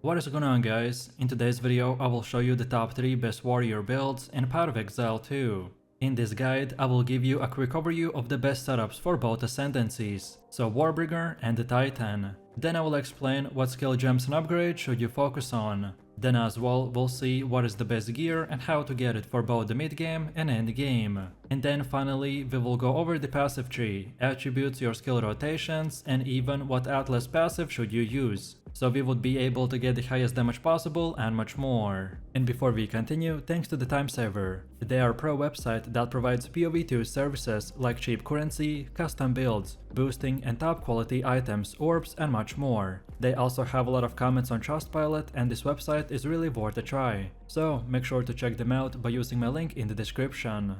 What is going on, guys? In today's video I will show you the top 3 best warrior builds in Path of Exile 2. In this guide I will give you a quick overview of the best setups for both ascendancies, so Warbringer and the Titan. Then I will explain what skill gems and upgrades should you focus on. Then as well we'll see what is the best gear and how to get it for both the mid game and end game. And then finally we will go over the passive tree, attributes, your skill rotations, and even what Atlas passive should you use, so we would be able to get the highest damage possible and much more. And before we continue, thanks to the Time Saver. They are a pro website that provides POE2 services like cheap currency, custom builds, boosting and top quality items, orbs, and much more. They also have a lot of comments on Trustpilot, and this website is really worth a try. So make sure to check them out by using my link in the description.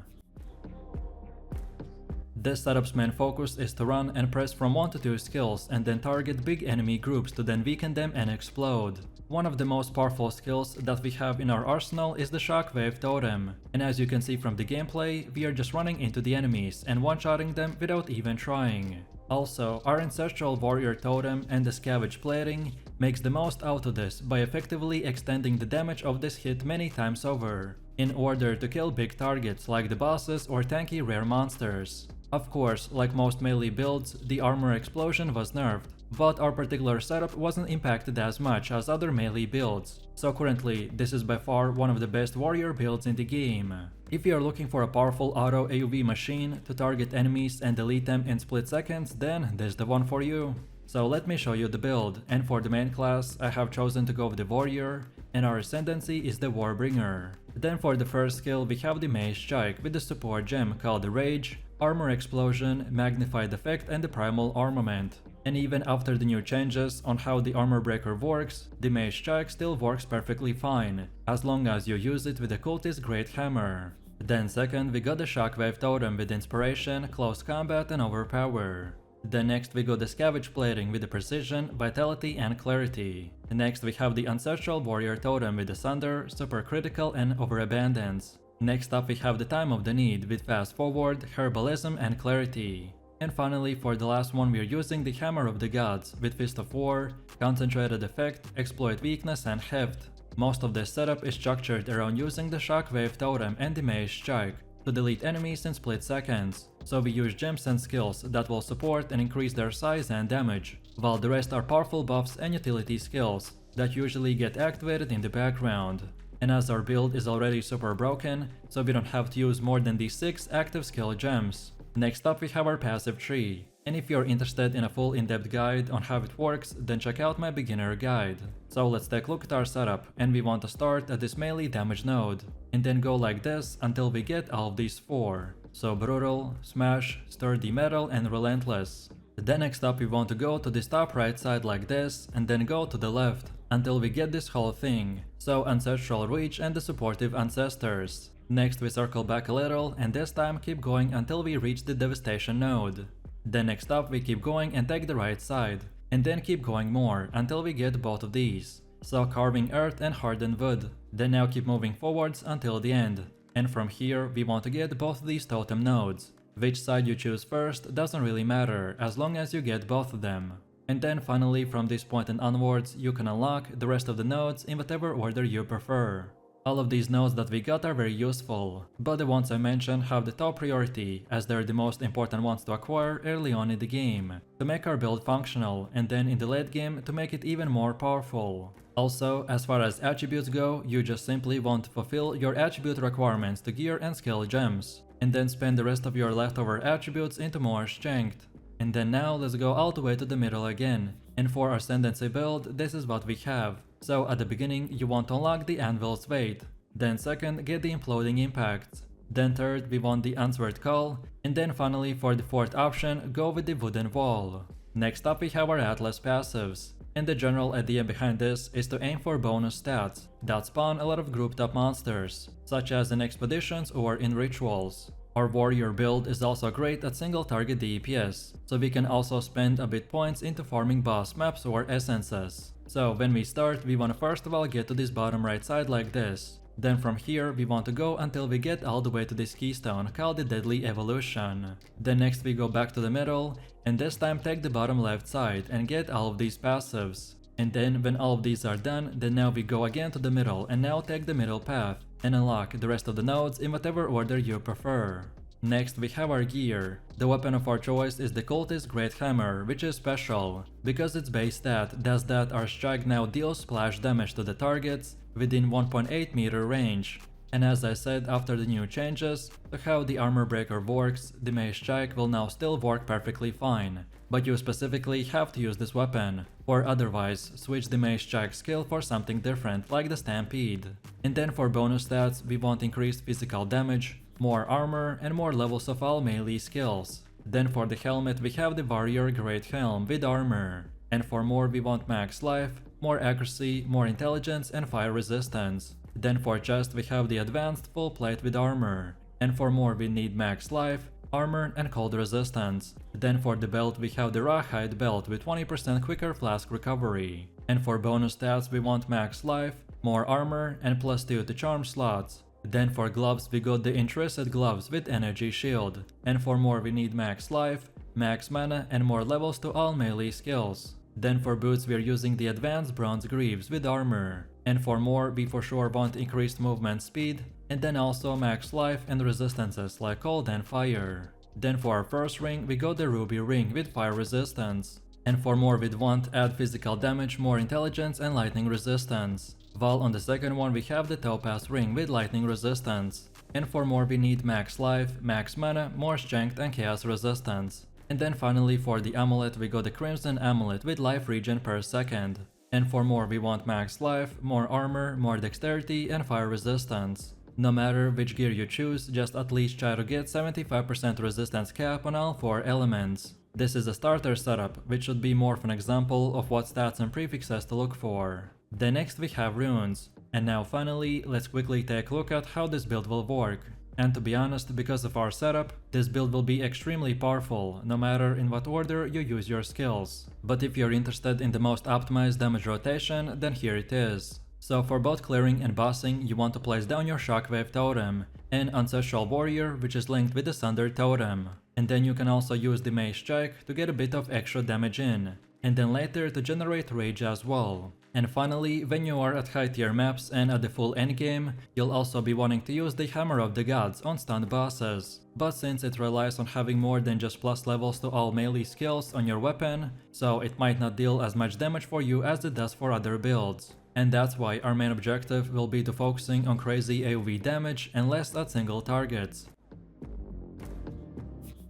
This setup's main focus is to run and press from 1 to 2 skills and then target big enemy groups to then weaken them and explode. One of the most powerful skills that we have in our arsenal is the Shockwave totem, and as you can see from the gameplay, we are just running into the enemies and one-shotting them without even trying. Also, our ancestral warrior totem and the scavenge plating makes the most out of this by effectively extending the damage of this hit many times over, in order to kill big targets like the bosses or tanky rare monsters. Of course, like most melee builds, the armor explosion was nerfed, but our particular setup wasn't impacted as much as other melee builds, so currently this is by far one of the best warrior builds in the game. If you are looking for a powerful auto AoV machine to target enemies and delete them in split seconds, then this is the one for you. So let me show you the build, and for the main class I have chosen to go with the warrior, and our ascendancy is the Warbringer. Then for the first skill we have the Maze Strike with the support gem called the Rage, Armor Explosion, Magnified Effect, and the Primal Armament. And even after the new changes on how the armor breaker works, the Maze Strike still works perfectly fine, as long as you use it with the cultist Great Hammer. Then second we got the Shockwave totem with Inspiration, Close Combat, and Overpower. Then next we got the Scavenge plating with the Precision, Vitality, and Clarity. Next we have the Ancestral Warrior totem with the Sunder, Super Critical, and Overabundance. Next up we have the Time of the Need with Fast Forward, Herbalism, and Clarity. And finally for the last one we are using the Hammer of the Gods with Fist of War, Concentrated Effect, Exploit Weakness, and Heft. Most of this setup is structured around using the Shockwave totem and the Maze Strike to delete enemies in split seconds, so we use gems and skills that will support and increase their size and damage, while the rest are powerful buffs and utility skills that usually get activated in the background. And as our build is already super broken, so we don't have to use more than these 6 active skill gems. Next up we have our passive tree, and if you're interested in a full in-depth guide on how it works, then check out my beginner guide. So let's take a look at our setup, and we want to start at this melee damage node, and then go like this until we get all of these 4. So Brutal, Smash, Sturdy Metal, and Relentless. Then next up we want to go to this top right side like this, and then go to the left until we get this whole thing, so Ancestral Reach and the Supportive Ancestors. Next we circle back a little, and this time keep going until we reach the Devastation node. Then next up we keep going and take the right side, and then keep going more until we get both of these, so Carving Earth and Hardened Wood. Then now keep moving forwards until the end, and from here we want to get both of these totem nodes. Which side you choose first doesn't really matter as long as you get both of them. And then finally from this point and onwards you can unlock the rest of the nodes in whatever order you prefer. All of these nodes that we got are very useful, but the ones I mentioned have the top priority as they're the most important ones to acquire early on in the game, to make our build functional, and then in the late game to make it even more powerful. Also, as far as attributes go, you just simply want to fulfill your attribute requirements to gear and skill gems, and then spend the rest of your leftover attributes into more strength. And then now let's go all the way to the middle again, and for our Ascendancy build this is what we have. So at the beginning you want to unlock the Anvil's Weight, then second get the Imploding Impacts, then third we want the Answered Call, and then finally for the fourth option go with the Wooden Wall. Next up we have our Atlas passives, and the general idea behind this is to aim for bonus stats that spawn a lot of grouped up monsters, such as in expeditions or in rituals. Our warrior build is also great at single target DPS, so we can also spend a bit points into farming boss maps or essences. So when we start we want to first of all get to this bottom right side like this. Then from here we want to go until we get all the way to this keystone called the Deadly Evolution. Then next we go back to the middle, and this time take the bottom left side and get all of these passives. And then when all of these are done, then now we go again to the middle and now take the middle path and unlock the rest of the nodes in whatever order you prefer. Next we have our gear. The weapon of our choice is the Cultist Great Hammer, which is special, because its base stat does that our strike now deals splash damage to the targets within 1.8 meter range. And as I said, after the new changes to how the armor breaker works, the mace strike will now still work perfectly fine, but you specifically have to use this weapon, or otherwise switch the mace strike skill for something different like the stampede. And then for bonus stats we want increased physical damage, more armor and more levels of all melee skills. Then for the helmet we have the Warrior Great Helm with armor. And for more we want max life, more accuracy, more intelligence and fire resistance. Then for chest we have the advanced full plate with armor. And for more we need max life, armor and cold resistance. Then for the belt we have the Rawhide belt with 20% quicker flask recovery. And for bonus stats we want max life, more armor and +2 to charm slots. Then for gloves we got the Interested gloves with energy shield. And for more we need max life, max mana and more levels to all melee skills. Then for boots we are using the advanced bronze greaves with armor. And for more we for sure want increased movement speed, and then also max life and resistances like cold and fire. Then for our first ring we got the ruby ring with fire resistance. And for more we'd want add physical damage, more intelligence and lightning resistance. While on the second one we have the topaz ring with lightning resistance. And for more we need max life, max mana, more strength and chaos resistance. And then finally for the amulet we got the crimson amulet with life regen per second. And for more we want max life, more armor, more dexterity and fire resistance. No matter which gear you choose, just at least try to get 75% resistance cap on all 4 elements. This is a starter setup, which should be more of an example of what stats and prefixes to look for. Then next we have runes. And now finally, let's quickly take a look at how this build will work. And to be honest, because of our setup, this build will be extremely powerful, no matter in what order you use your skills. But if you're interested in the most optimized damage rotation, then here it is. So for both clearing and bossing, you want to place down your Shockwave totem, and Ancestral Warrior, which is linked with the Sunder totem. And then you can also use the Mace Strike to get a bit of extra damage in, and then later to generate Rage as well. And finally, when you are at high tier maps and at the full endgame, you'll also be wanting to use the Hammer of the Gods on stunned bosses. But since it relies on having more than just plus levels to all melee skills on your weapon, so it might not deal as much damage for you as it does for other builds. And that's why our main objective will be to focusing on crazy AoE damage and less at single targets.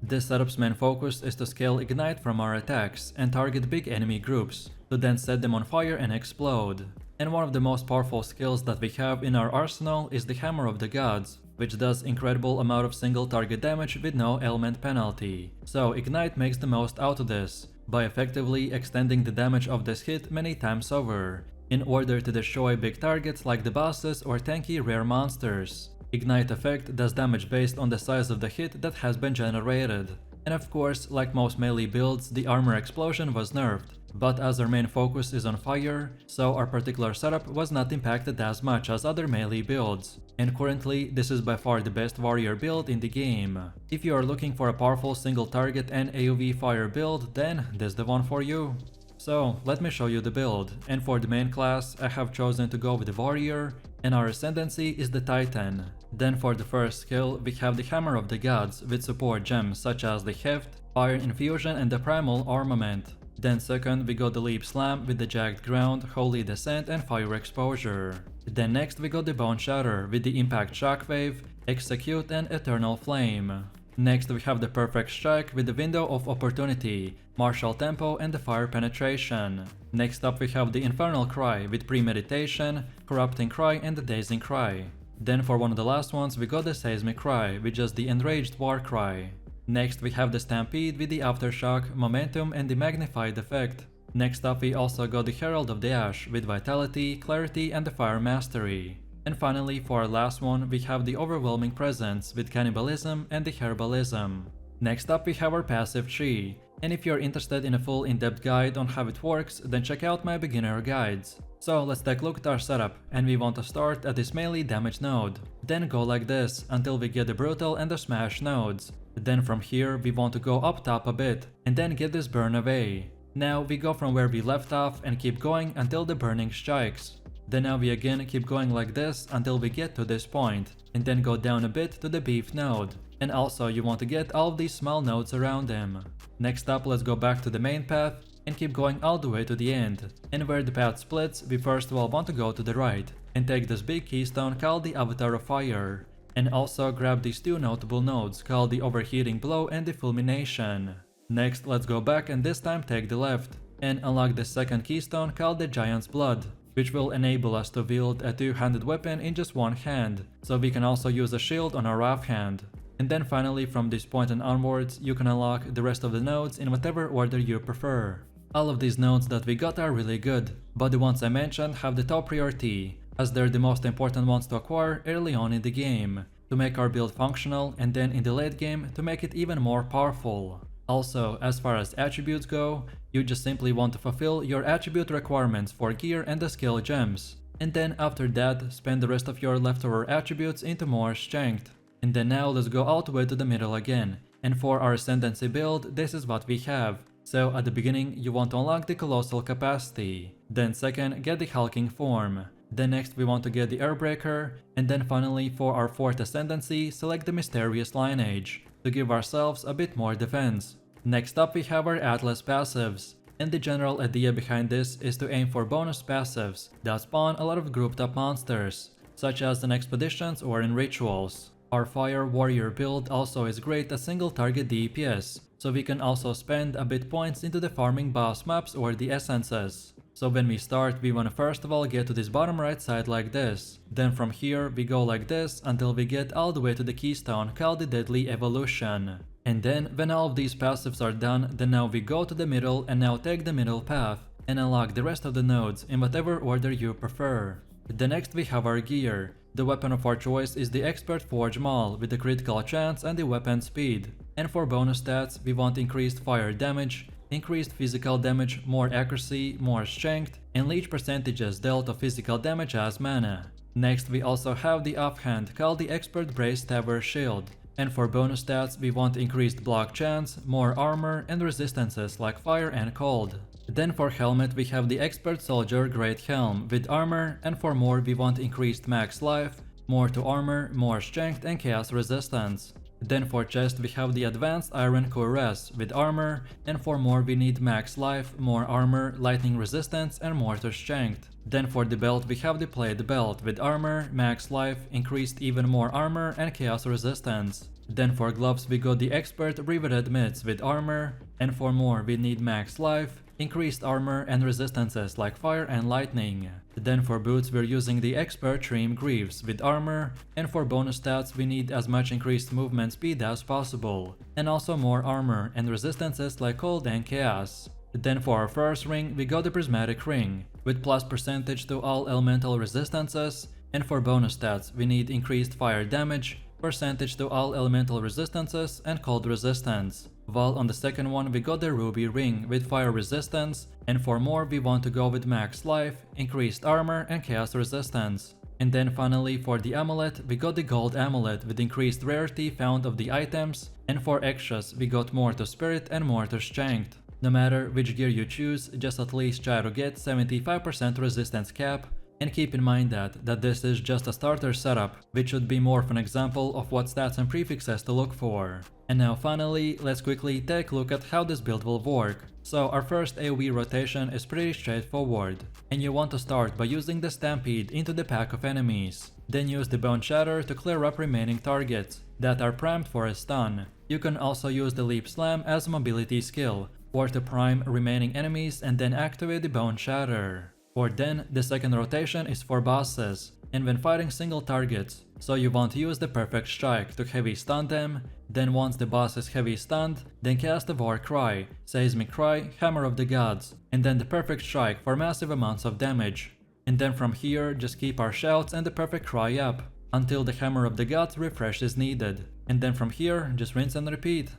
This setup's main focus is to scale Ignite from our attacks and target big enemy groups, to then set them on fire and explode. And one of the most powerful skills that we have in our arsenal is the Hammer of the Gods, which does incredible amount of single target damage with no element penalty. So Ignite makes the most out of this, by effectively extending the damage of this hit many times over, in order to destroy big targets like the bosses or tanky rare monsters. Ignite effect does damage based on the size of the hit that has been generated. And of course, like most melee builds, the armor explosion was nerfed. But as our main focus is on fire, so our particular setup was not impacted as much as other melee builds. And currently, this is by far the best warrior build in the game. If you are looking for a powerful single target and AoE fire build, then this is the one for you. So let me show you the build, and for the main class I have chosen to go with the warrior, and our ascendancy is the Titan. Then for the first skill we have the Hammer of the Gods with support gems such as the Heft, Fire Infusion and the Primal Armament. Then second we got the Leap Slam with the Jagged Ground, Holy Descent and Fire Exposure. Then next we got the Bone Shatter with the Impact Shockwave, Execute and Eternal Flame. Next we have the Perfect Strike with the Window of Opportunity, Martial Tempo and the Fire Penetration. Next up we have the Infernal Cry with Premeditation, Corrupting Cry and the Dazing Cry. Then for one of the last ones we got the Seismic Cry with just the Enraged War Cry. Next we have the Stampede with the Aftershock, Momentum and the Magnified Effect. Next up we also got the Herald of the Ash with Vitality, Clarity and the Fire Mastery. And finally, for our last one, we have the Overwhelming Presence with Cannibalism and the Herbalism. Next up we have our passive tree, and if you're interested in a full in-depth guide on how it works, then check out my beginner guides. So let's take a look at our setup, and we want to start at this melee damage node. Then go like this, until we get the Brutal and the Smash nodes. Then from here we want to go up top a bit, and then get this Burn away. Now we go from where we left off and keep going until the burning strikes. Then now we again keep going like this until we get to this point, and then go down a bit to the beef node. And also you want to get all of these small nodes around them. Next up, let's go back to the main path and keep going all the way to the end. And where the path splits, we first of all want to go to the right and take this big keystone called the Avatar of Fire. And also grab these two notable nodes called the Overheating Blow and the Fulmination. Next, let's go back and this time take the left and unlock the second keystone called the Giant's Blood, which will enable us to wield a two-handed weapon in just one hand, so we can also use a shield on our offhand. And then finally, from this point and onwards, you can unlock the rest of the nodes in whatever order you prefer. All of these nodes that we got are really good, but the ones I mentioned have the top priority, as they're the most important ones to acquire early on in the game, to make our build functional, and then in the late game to make it even more powerful. Also, as far as attributes go, you just simply want to fulfill your attribute requirements for gear and the skill gems, and then after that spend the rest of your leftover attributes into more strength. And then now let's go all the way to the middle again, and for our Ascendancy build, this is what we have. So at the beginning you want to unlock the Colossal Capacity, then second get the Hulking Form, then next we want to get the Airbreaker, and then finally for our fourth Ascendancy select the Mysterious Lineage, to give ourselves a bit more defense. Next up we have our Atlas passives, and the general idea behind this is to aim for bonus passives that spawn a lot of grouped up monsters, such as in expeditions or in rituals. Our Fire Warrior build also is great at single target DPS, so we can also spend a bit points into the farming boss maps or the essences. So when we start, we want to first of all get to this bottom right side like this. Then from here we go like this until we get all the way to the keystone called the Deadly Evolution. And then when all of these passives are done, then now we go to the middle and now take the middle path and unlock the rest of the nodes in whatever order you prefer. The next we have our gear. The weapon of our choice is the Expert Forge Maul with the critical chance and the weapon speed. And for bonus stats, we want increased fire damage, increased physical damage, more accuracy, more strength, and leech percentages dealt of physical damage as mana. Next we also have the offhand called the Expert Brace Tower Shield. And for bonus stats, we want increased block chance, more armor, and resistances like fire and cold. Then for helmet we have the Expert Soldier Great Helm with armor, and for more we want increased max life, more to armor, more strength and chaos resistance. Then for chest we have the Advanced Iron Cuirass with armor, and for more we need max life, more armor, lightning resistance and more to strength. Then for the belt we have the Plate Belt with armor, max life, increased even more armor and chaos resistance. Then for gloves we got the Expert Riveted Mitts with armor, and for more we need max life, increased armor and resistances like fire and lightning. Then for boots we're using the Expert Trim Greaves with armor, and for bonus stats we need as much increased movement speed as possible, and also more armor and resistances like cold and chaos. Then for our first ring we got the Prismatic Ring with plus percentage to all elemental resistances, and for bonus stats we need increased fire damage, percentage to all elemental resistances and cold resistance. While on the second one we got the Ruby Ring with fire resistance, and for more we want to go with max life, increased armor and chaos resistance. And then finally for the amulet we got the Gold Amulet with increased rarity found of the items, and for extras we got more to spirit and more to strength. No matter which gear you choose, just at least try to get 75% resistance cap, and keep in mind that this is just a starter setup, which should be more of an example of what stats and prefixes to look for. And now finally, let's quickly take a look at how this build will work. So our first AoE rotation is pretty straightforward, and you want to start by using the Stampede into the pack of enemies. Then use the Bone Shatter to clear up remaining targets that are primed for a stun. You can also use the Leap Slam as a mobility skill, or to prime remaining enemies and then activate the Bone Shatter. Or then, the second rotation is for bosses, and when fighting single targets, so you want to use the Perfect Strike to heavy stun them, then once the boss is heavy stunned, then cast the War Cry, Seismic Cry, Hammer of the Gods, and then the Perfect Strike for massive amounts of damage. And then from here, just keep our shouts and the Perfect Cry up, until the Hammer of the Gods refresh is needed, and then from here, just rinse and repeat.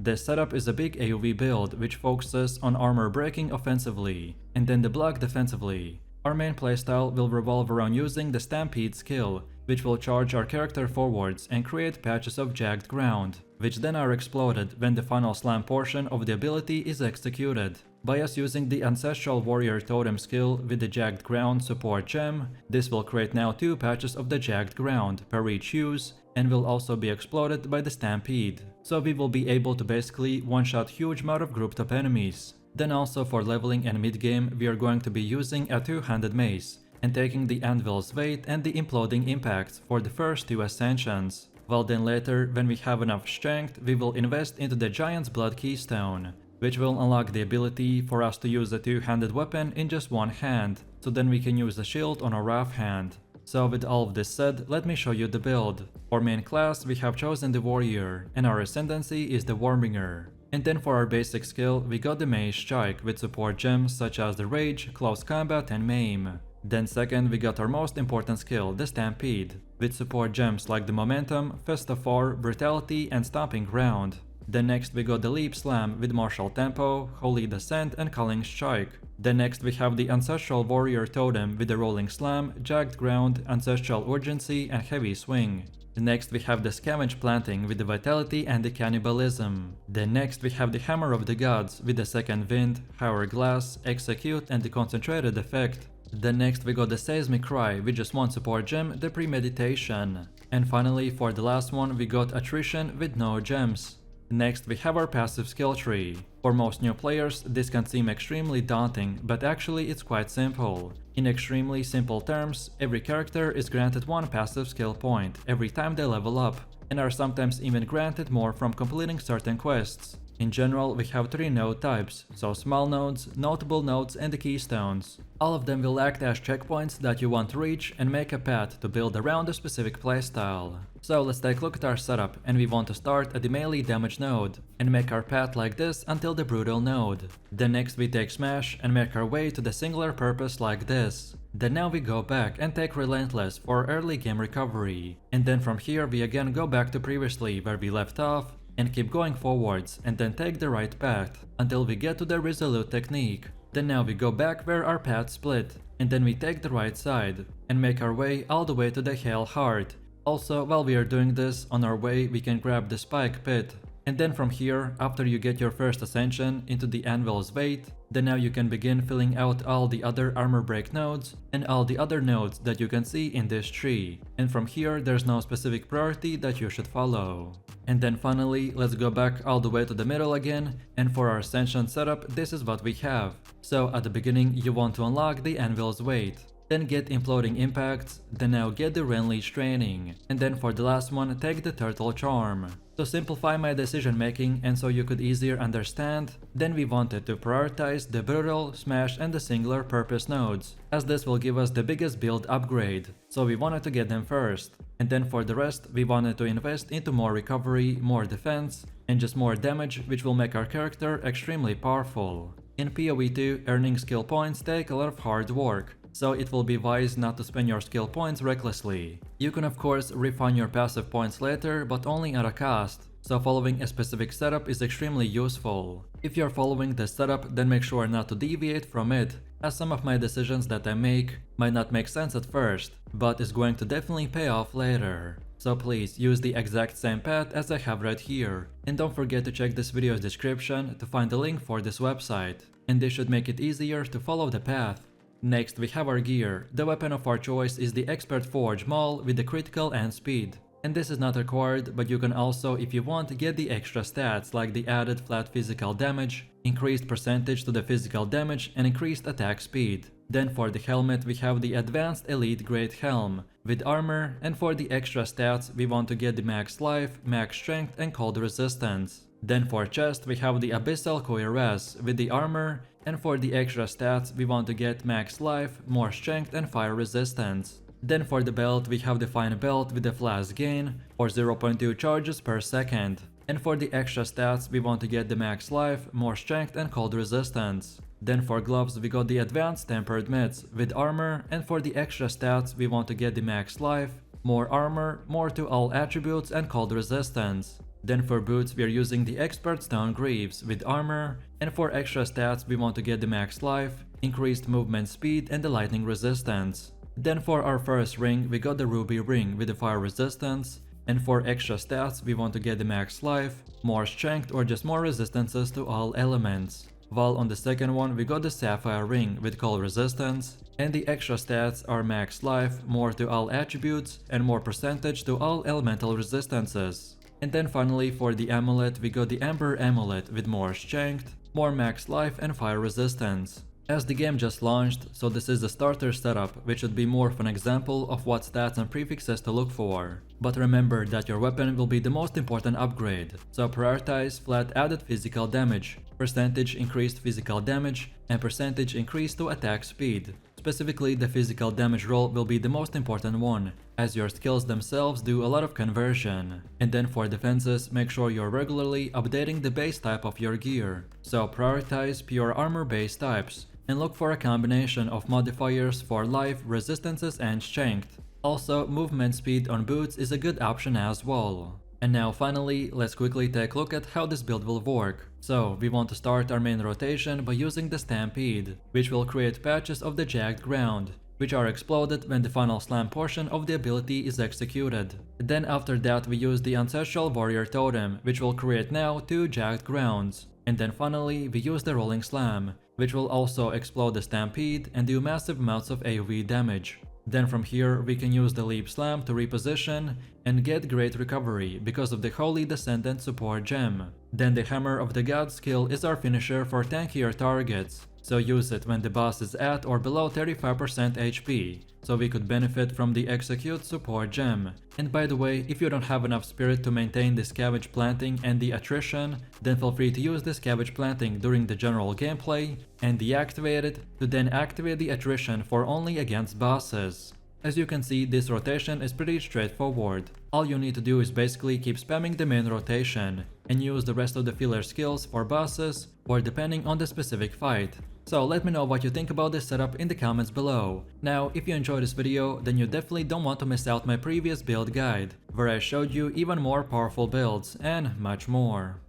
This setup is a big AoE build which focuses on armor breaking offensively, and then the block defensively. Our main playstyle will revolve around using the Stampede skill, which will charge our character forwards and create patches of jagged ground, which then are exploded when the final slam portion of the ability is executed. By us using the Ancestral Warrior Totem skill with the Jagged Ground support gem, this will create now 2 patches of the jagged ground per each use, and will also be exploded by the Stampede. So we will be able to basically one-shot huge amount of grouped up enemies. Then also for leveling and mid-game, we are going to be using a 2-handed mace, and taking the anvil's weight and the imploding impacts for the first 2 ascensions. While then later, when we have enough strength, we will invest into the Giant's Blood Keystone, which will unlock the ability for us to use a 2-handed weapon in just one hand, so then we can use the shield on our rough hand. So with all of this said, let me show you the build. For main class, we have chosen the Warrior, and our ascendancy is the Warbringer. And then for our basic skill, we got the Mace Strike with support gems such as the Rage, Close Combat and Maim. Then second, we got our most important skill, the Stampede, with support gems like the Momentum, Fist of War, Brutality and Stomping Ground. Then next we got the Leap Slam with Martial Tempo, Holy Descent and Culling Strike. Then next we have the Ancestral Warrior Totem with the Rolling Slam, Jagged Ground, Ancestral Urgency and Heavy Swing. Next we have the Scavenge Planting with the Vitality and the Cannibalism. Then next we have the Hammer of the Gods with the Second Wind, Hourglass, Execute and the Concentrated Effect. Then next we got the Seismic Cry with just one support gem, the Premeditation. And finally for the last one we got Attrition with no gems. Next we have our passive skill tree. For most new players this can seem extremely daunting, but actually it's quite simple. In extremely simple terms, every character is granted 1 passive skill point every time they level up, and are sometimes even granted more from completing certain quests. In general, we have 3 node types, so small nodes, notable nodes and the keystones. All of them will act as checkpoints that you want to reach and make a path to build around a specific playstyle. So let's take a look at our setup, and we want to start at the melee damage node and make our path like this until the brutal node. Then next we take smash and make our way to the singular purpose like this. Then now we go back and take relentless for early game recovery. And then from here we again go back to previously where we left off and keep going forwards and then take the right path until we get to the resolute technique. Then now we go back where our path split and then we take the right side and make our way all the way to the Hail Heart. Also, while we are doing this, on our way we can grab the Spike Pit. And then from here, after you get your first ascension into the Anvil's Weight, then now you can begin filling out all the other armor break nodes and all the other nodes that you can see in this tree. And from here there's no specific priority that you should follow. And then finally, let's go back all the way to the middle again, and for our ascension setup this is what we have. So at the beginning you want to unlock the Anvil's Weight. Then get Imploding Impacts, then now get the Renleesh Training, and then for the last one take the Turtle Charm. To simplify my decision making and so you could easier understand, then we wanted to prioritize the Brutal, Smash and the Singular Purpose nodes, as this will give us the biggest build upgrade, so we wanted to get them first. And then for the rest we wanted to invest into more recovery, more defense, and just more damage, which will make our character extremely powerful. In POE 2, earning skill points take a lot of hard work, so it will be wise not to spend your skill points recklessly. You can of course refine your passive points later, but only at a cost, so following a specific setup is extremely useful. If you're following this setup, then make sure not to deviate from it, as some of my decisions that I make might not make sense at first, but is going to definitely pay off later. So please use the exact same path as I have right here, and don't forget to check this video's description to find the link for this website, and this should make it easier to follow the path. Next we have our gear. The weapon of our choice is the Expert Forge Maul with the critical and speed. And this is not required, but you can also, if you want, get the extra stats like the added flat physical damage, increased percentage to the physical damage and increased attack speed. Then for the helmet we have the Advanced Elite Great Helm with armor, and for the extra stats we want to get the max life, max strength and cold resistance. Then for chest we have the Abyssal Cuirass with the armor, and for the extra stats we want to get max life, more strength and fire resistance. Then for the belt we have the Fine Belt with the Flash Gain for 0.2 charges per second. And for the extra stats we want to get the max life, more strength and cold resistance. Then for gloves we got the Advanced Tempered Mitts with armor, and for the extra stats we want to get the max life, more armor, more to all attributes and cold resistance. Then for boots we are using the Expert Stone Greaves with armor, and for extra stats we want to get the max life, increased movement speed and the lightning resistance. Then for our first ring, we got the ruby ring with the fire resistance, and for extra stats we want to get the max life, more strength or just more resistances to all elements. While on the second one we got the sapphire ring with cold resistance, and the extra stats are max life, more to all attributes, and more percentage to all elemental resistances. And then finally for the amulet we got the Ember amulet with more strength, more max life and fire resistance. As the game just launched, so this is the starter setup, which should be more of an example of what stats and prefixes to look for. But remember that your weapon will be the most important upgrade, so prioritize flat added physical damage, percentage increased physical damage, and percentage increase to attack speed. Specifically, the physical damage roll will be the most important one, as your skills themselves do a lot of conversion. And then for defenses, make sure you're regularly updating the base type of your gear, so prioritize pure armor base types, and look for a combination of modifiers for life, resistances, and strength. Also, movement speed on boots is a good option as well. And now finally, let's quickly take a look at how this build will work. So, we want to start our main rotation by using the Stampede, which will create patches of the jagged ground, which are exploded when the final slam portion of the ability is executed. Then after that we use the Ancestral Warrior Totem, which will create now 2 jagged grounds. And then finally we use the Rolling Slam, which will also explode the Stampede and do massive amounts of AoE damage. Then from here we can use the Leap Slam to reposition and get great recovery because of the Holy Descendant support gem. Then the Hammer of the God skill is our finisher for tankier targets, so use it when the boss is at or below 35% HP, so we could benefit from the Execute support gem. And by the way, if you don't have enough spirit to maintain the Scavenge Planting and the Attrition, then feel free to use the Scavenge Planting during the general gameplay and deactivate it to then activate the Attrition for only against bosses. As you can see, this rotation is pretty straightforward. All you need to do is basically keep spamming the main rotation and use the rest of the filler skills for bosses or depending on the specific fight. So let me know what you think about this setup in the comments below. Now, if you enjoyed this video, then you definitely don't want to miss out my previous build guide, where I showed you even more powerful builds and much more.